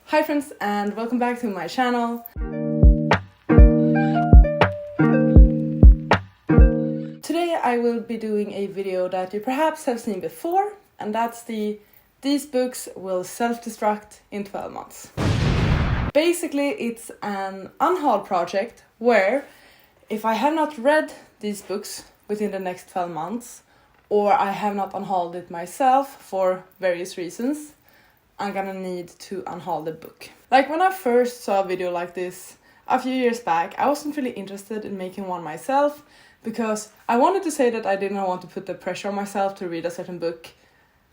Hi friends and welcome back to my channel. Today I will be doing a video that you perhaps have seen before, and that's these books will self-destruct in 12 months. Basically it's an UNHAUL project where if I have not read these books within the next 12 months or I have not unhauled it myself for various reasons, I'm gonna need to unhaul the book. Like when I first saw a video like this a few years back, I wasn't really interested in making one myself because I wanted to say that I didn't want to put the pressure on myself to read a certain book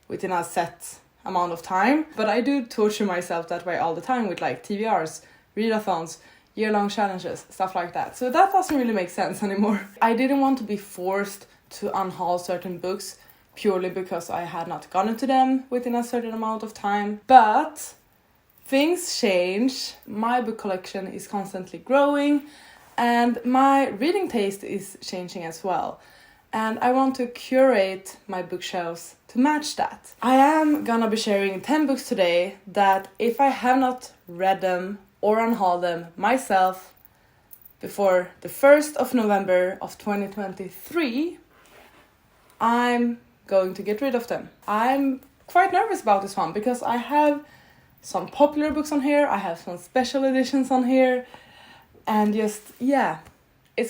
within a set amount of time. But I do torture myself that way all the time with like TBRs, readathons, year-long challenges, stuff like that. So that doesn't really make sense anymore. I didn't want to be forced to unhaul certain books purely because I had not gotten to them within a certain amount of time. But things change. My book collection is constantly growing and my reading taste is changing as well. And I want to curate my bookshelves to match that. I am gonna be sharing 10 books today that if I have not read them or unhauled them myself before the 1st of November of 2023, I'm going to get rid of them. I'm quite nervous about this one because I have some popular books on here, I have some special editions on here, and it's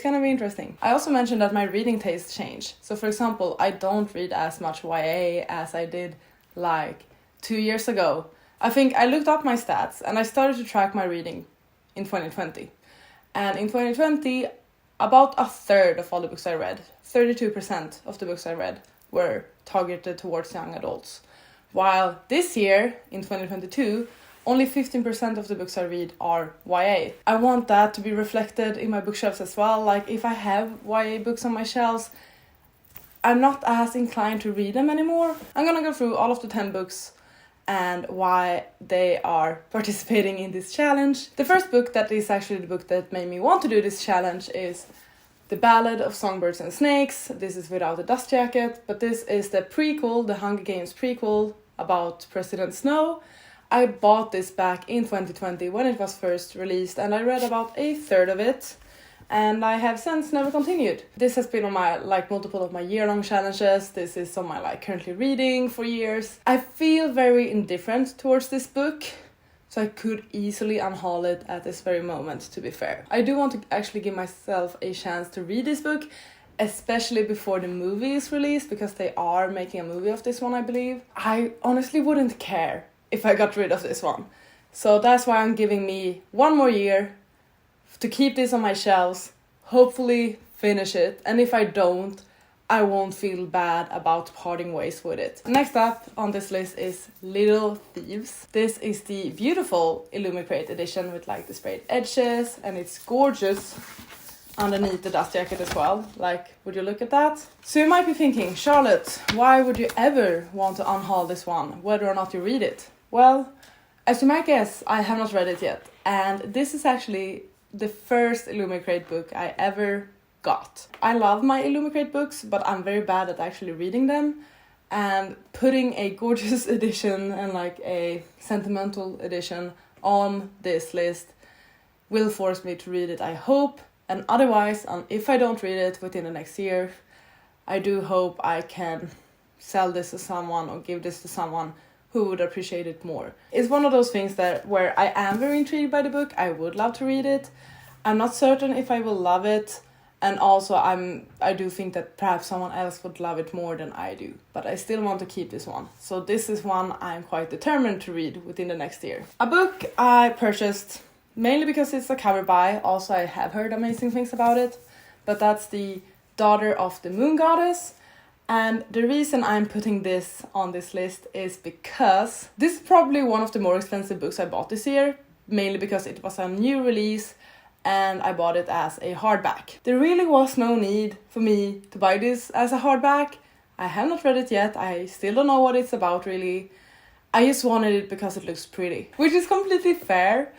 gonna be interesting. I also mentioned that my reading tastes change. So for example, I don't read as much YA as I did like 2 years ago. I think I looked up my stats and I started to track my reading in 2020. And in 2020, about a third of all the books I read, 32% of the books I read, were targeted towards young adults. While this year, in 2022, only 15% of the books I read are YA. I want that to be reflected in my bookshelves as well. Like if I have YA books on my shelves, I'm not as inclined to read them anymore. I'm gonna go through all of the 10 books and why they are participating in this challenge. The first book that is actually the book that made me want to do this challenge is The Ballad of Songbirds and Snakes. This is without a dust jacket, but this is the prequel, the Hunger Games prequel about President Snow. I bought this back in 2020 when it was first released and I read about a third of it and I have since never continued. This has been on my multiple of my year-long challenges. This is on my currently reading for years. I feel very indifferent towards this book, so I could easily unhaul it at this very moment, to be fair. I do want to actually give myself a chance to read this book, especially before the movie is released, because they are making a movie of this one, I believe. I honestly wouldn't care if I got rid of this one. So that's why I'm giving me one more year to keep this on my shelves, hopefully finish it, and if I don't, I won't feel bad about parting ways with it. Next up on this list is Little Thieves. This is the beautiful Illumicrate edition with the sprayed edges, and it's gorgeous underneath the dust jacket as well. Would you look at that? So you might be thinking, Charlotte, why would you ever want to unhaul this one, whether or not you read it? Well, as you might guess, I have not read it yet, and this is actually the first Illumicrate book I ever got. I love my Illumicrate books, but I'm very bad at actually reading them, and putting a gorgeous edition and a sentimental edition on this list will force me to read it, I hope. And otherwise, if I don't read it within the next year, I do hope I can sell this to someone or give this to someone who would appreciate it more. It's one of those things where I am very intrigued by the book. I would love to read it. I'm not certain if I will love it. And also I do think that perhaps someone else would love it more than I do. But I still want to keep this one. So this is one I'm quite determined to read within the next year. A book I purchased mainly because it's a cover buy. Also I have heard amazing things about it. But that's The Daughter of the Moon Goddess. And the reason I'm putting this on this list is because this is probably one of the more expensive books I bought this year. Mainly because it was a new release and I bought it as a hardback. There really was no need for me to buy this as a hardback. I have not read it yet. I still don't know what it's about really. I just wanted it because it looks pretty, which is completely fair.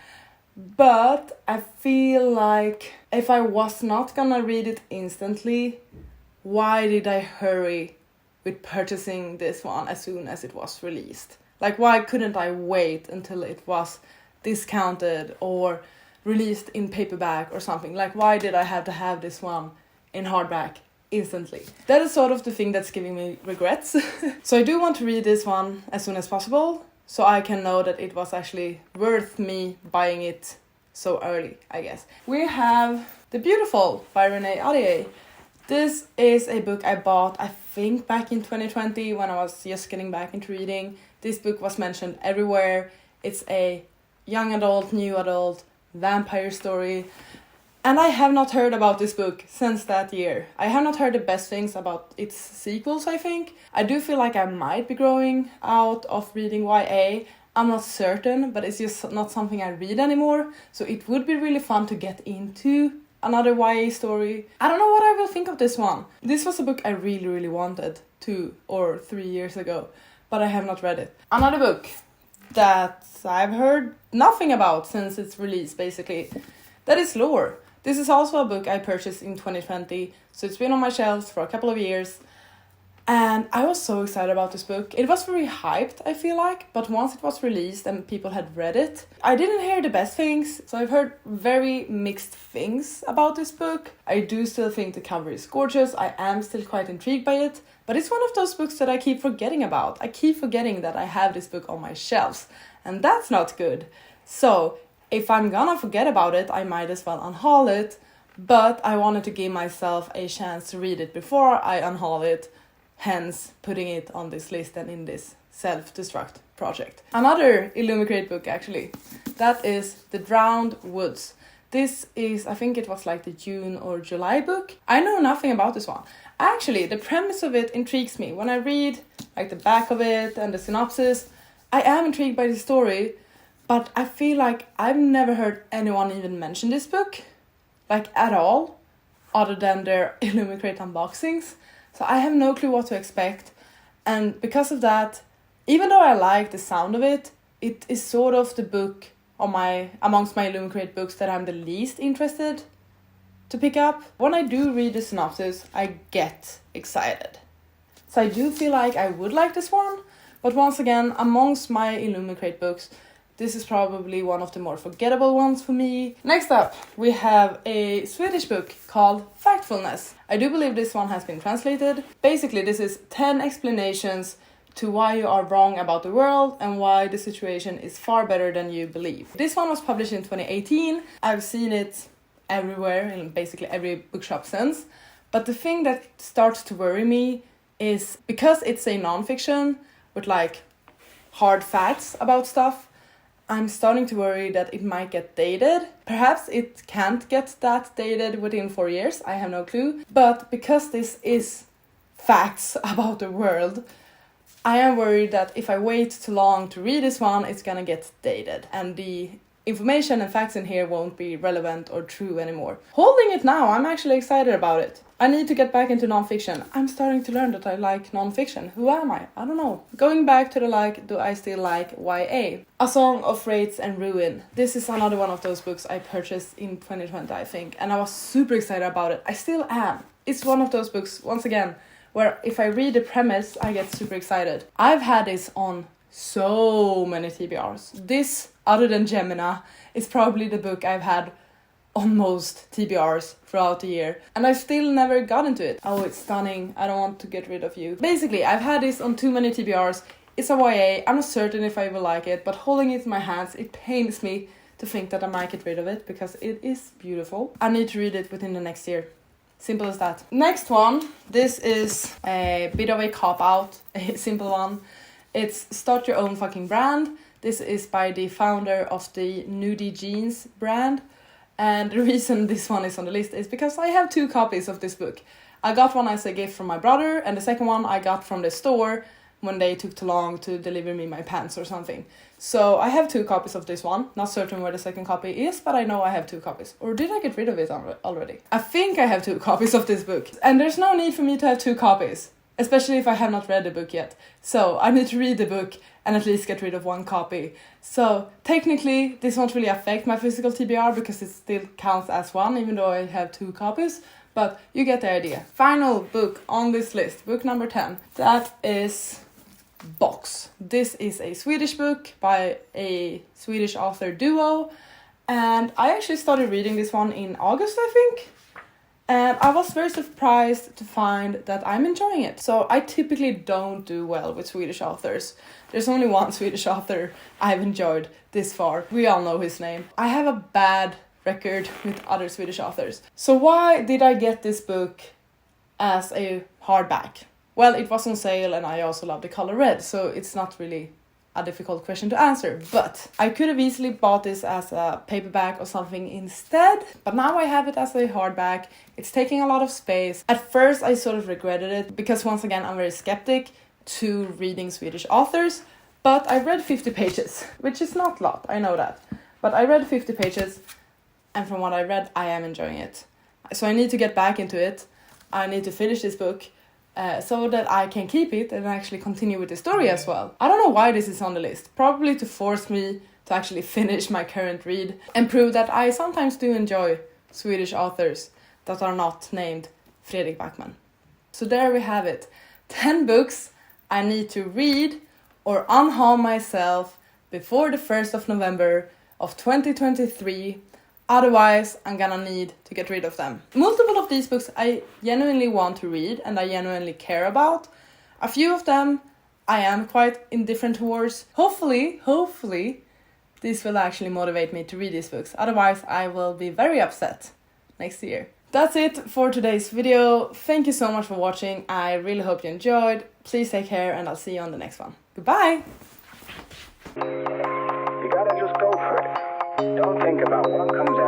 But I feel like if I was not gonna read it instantly, why did I hurry with purchasing this one as soon as it was released? Why couldn't I wait until it was discounted or released in paperback or something. Like, why did I have to have this one in hardback instantly? That is sort of the thing that's giving me regrets. So I do want to read this one as soon as possible, so I can know that it was actually worth me buying it so early, I guess. We have The Beautiful by Renee Ahdieh. This is a book I bought, I think, back in 2020 when I was just getting back into reading. This book was mentioned everywhere. It's a young adult, new adult vampire story. And I have not heard about this book since that year. I have not heard the best things about its sequels, I think. I do feel like I might be growing out of reading YA. I'm not certain, but it's just not something I read anymore. So it would be really fun to get into another YA story. I don't know what I will think of this one. This was a book I really, really wanted 2 or 3 years ago, but I have not read it. Another book that I've heard nothing about since its release, basically, that is Lore. This is also a book I purchased in 2020, so it's been on my shelves for a couple of years. And I was so excited about this book. It was very hyped, I feel like, but once it was released and people had read it, I didn't hear the best things. So I've heard very mixed things about this book. I do still think the cover is gorgeous. I am still quite intrigued by it, but it's one of those books that I keep forgetting about. I keep forgetting that I have this book on my shelves, and that's not good. So if I'm gonna forget about it, I might as well unhaul it, but I wanted to give myself a chance to read it before I unhaul it, hence putting it on this list and in this self-destruct project. Another Illumicrate book, actually, that is The Drowned Woods. This is, I think it was like the June or July book. I know nothing about this one. Actually, the premise of it intrigues me. When I read like the back of it and the synopsis, I am intrigued by the story, but I feel like I've never heard anyone even mention this book, like at all, other than their Illumicrate unboxings. So I have no clue what to expect. And because of that, even though I like the sound of it, it is sort of the book amongst my Illumicrate books that I'm the least interested to pick up. When I do read the synopsis, I get excited. So I do feel like I would like this one, but once again, amongst my Illumicrate books, this is probably one of the more forgettable ones for me. Next up, we have a Swedish book called Factfulness. I do believe this one has been translated. Basically, this is 10 explanations to why you are wrong about the world and why the situation is far better than you believe. This one was published in 2018. I've seen it everywhere, in basically every bookshop since. But the thing that starts to worry me is because it's a non-fiction with like hard facts about stuff, I'm starting to worry that it might get dated. Perhaps it can't get that dated within 4 years, I have no clue. But because this is facts about the world, I am worried that if I wait too long to read this one, it's gonna get dated. And the information and facts in here won't be relevant or true anymore. Holding it now, I'm actually excited about it. I need to get back into non-fiction. I'm starting to learn that I like non-fiction. Who am I? I don't know. Going back to the do I still like YA? A Song of Wraiths and Ruin. This is another one of those books I purchased in 2020, I think. And I was super excited about it. I still am. It's one of those books, once again, where if I read the premise, I get super excited. I've had this on so many TBRs. This, other than Gemina, is probably the book I've had on most TBRs throughout the year. And I still never got into it. Oh, it's stunning. I don't want to get rid of you. Basically, I've had this on too many TBRs. It's a YA. I'm not certain if I will like it, but holding it in my hands, it pains me to think that I might get rid of it because it is beautiful. I need to read it within the next year. Simple as that. Next one. This is a bit of a cop-out, a simple one. It's Start Your Own Fucking Brand. This is by the founder of the Nudie Jeans brand. And the reason this one is on the list is because I have 2 copies of this book. I got one as a gift from my brother, and the second one I got from the store when they took too long to deliver me my pants or something. So I have 2 copies of this one. Not certain where the second copy is, but I know I have 2 copies. Or did I get rid of it already? I think I have 2 copies of this book. And there's no need for me to have 2 copies, especially if I have not read the book yet. So I need to read the book and at least get rid of 1 copy. So technically, this won't really affect my physical TBR because it still counts as 1, even though I have 2 copies. But you get the idea. Final book on this list, book number 10. That is box. This is a Swedish book by a Swedish author duo, and I actually started reading this one in August, I think. And I was very surprised to find that I'm enjoying it. So I typically don't do well with Swedish authors. There's only one Swedish author I've enjoyed this far. We all know his name. I have a bad record with other Swedish authors. So why did I get this book as a hardback? Well, it was on sale and I also love the color red, so it's not really a difficult question to answer, but I could have easily bought this as a paperback or something instead, but now I have it as a hardback. It's taking a lot of space. At first I sort of regretted it because once again I'm very skeptic to reading Swedish authors, but I read 50 pages, which is not a lot, I know that, but I read 50 pages and from what I read I am enjoying it. So I need to get back into it. I need to finish this book so that I can keep it and actually continue with the story as well. I don't know why this is on the list. Probably to force me to actually finish my current read and prove that I sometimes do enjoy Swedish authors that are not named Fredrik Backman. So there we have it. 10 books I need to read or unhaul myself before the 1st of November of 2023. Otherwise, I'm gonna need to get rid of them. Multiple of these books I genuinely want to read and I genuinely care about. A few of them I am quite indifferent towards. Hopefully, this will actually motivate me to read these books. Otherwise, I will be very upset next year. That's it for today's video. Thank you so much for watching. I really hope you enjoyed. Please take care and I'll see you on the next one. Goodbye! You gotta just go for it. Don't think about what comes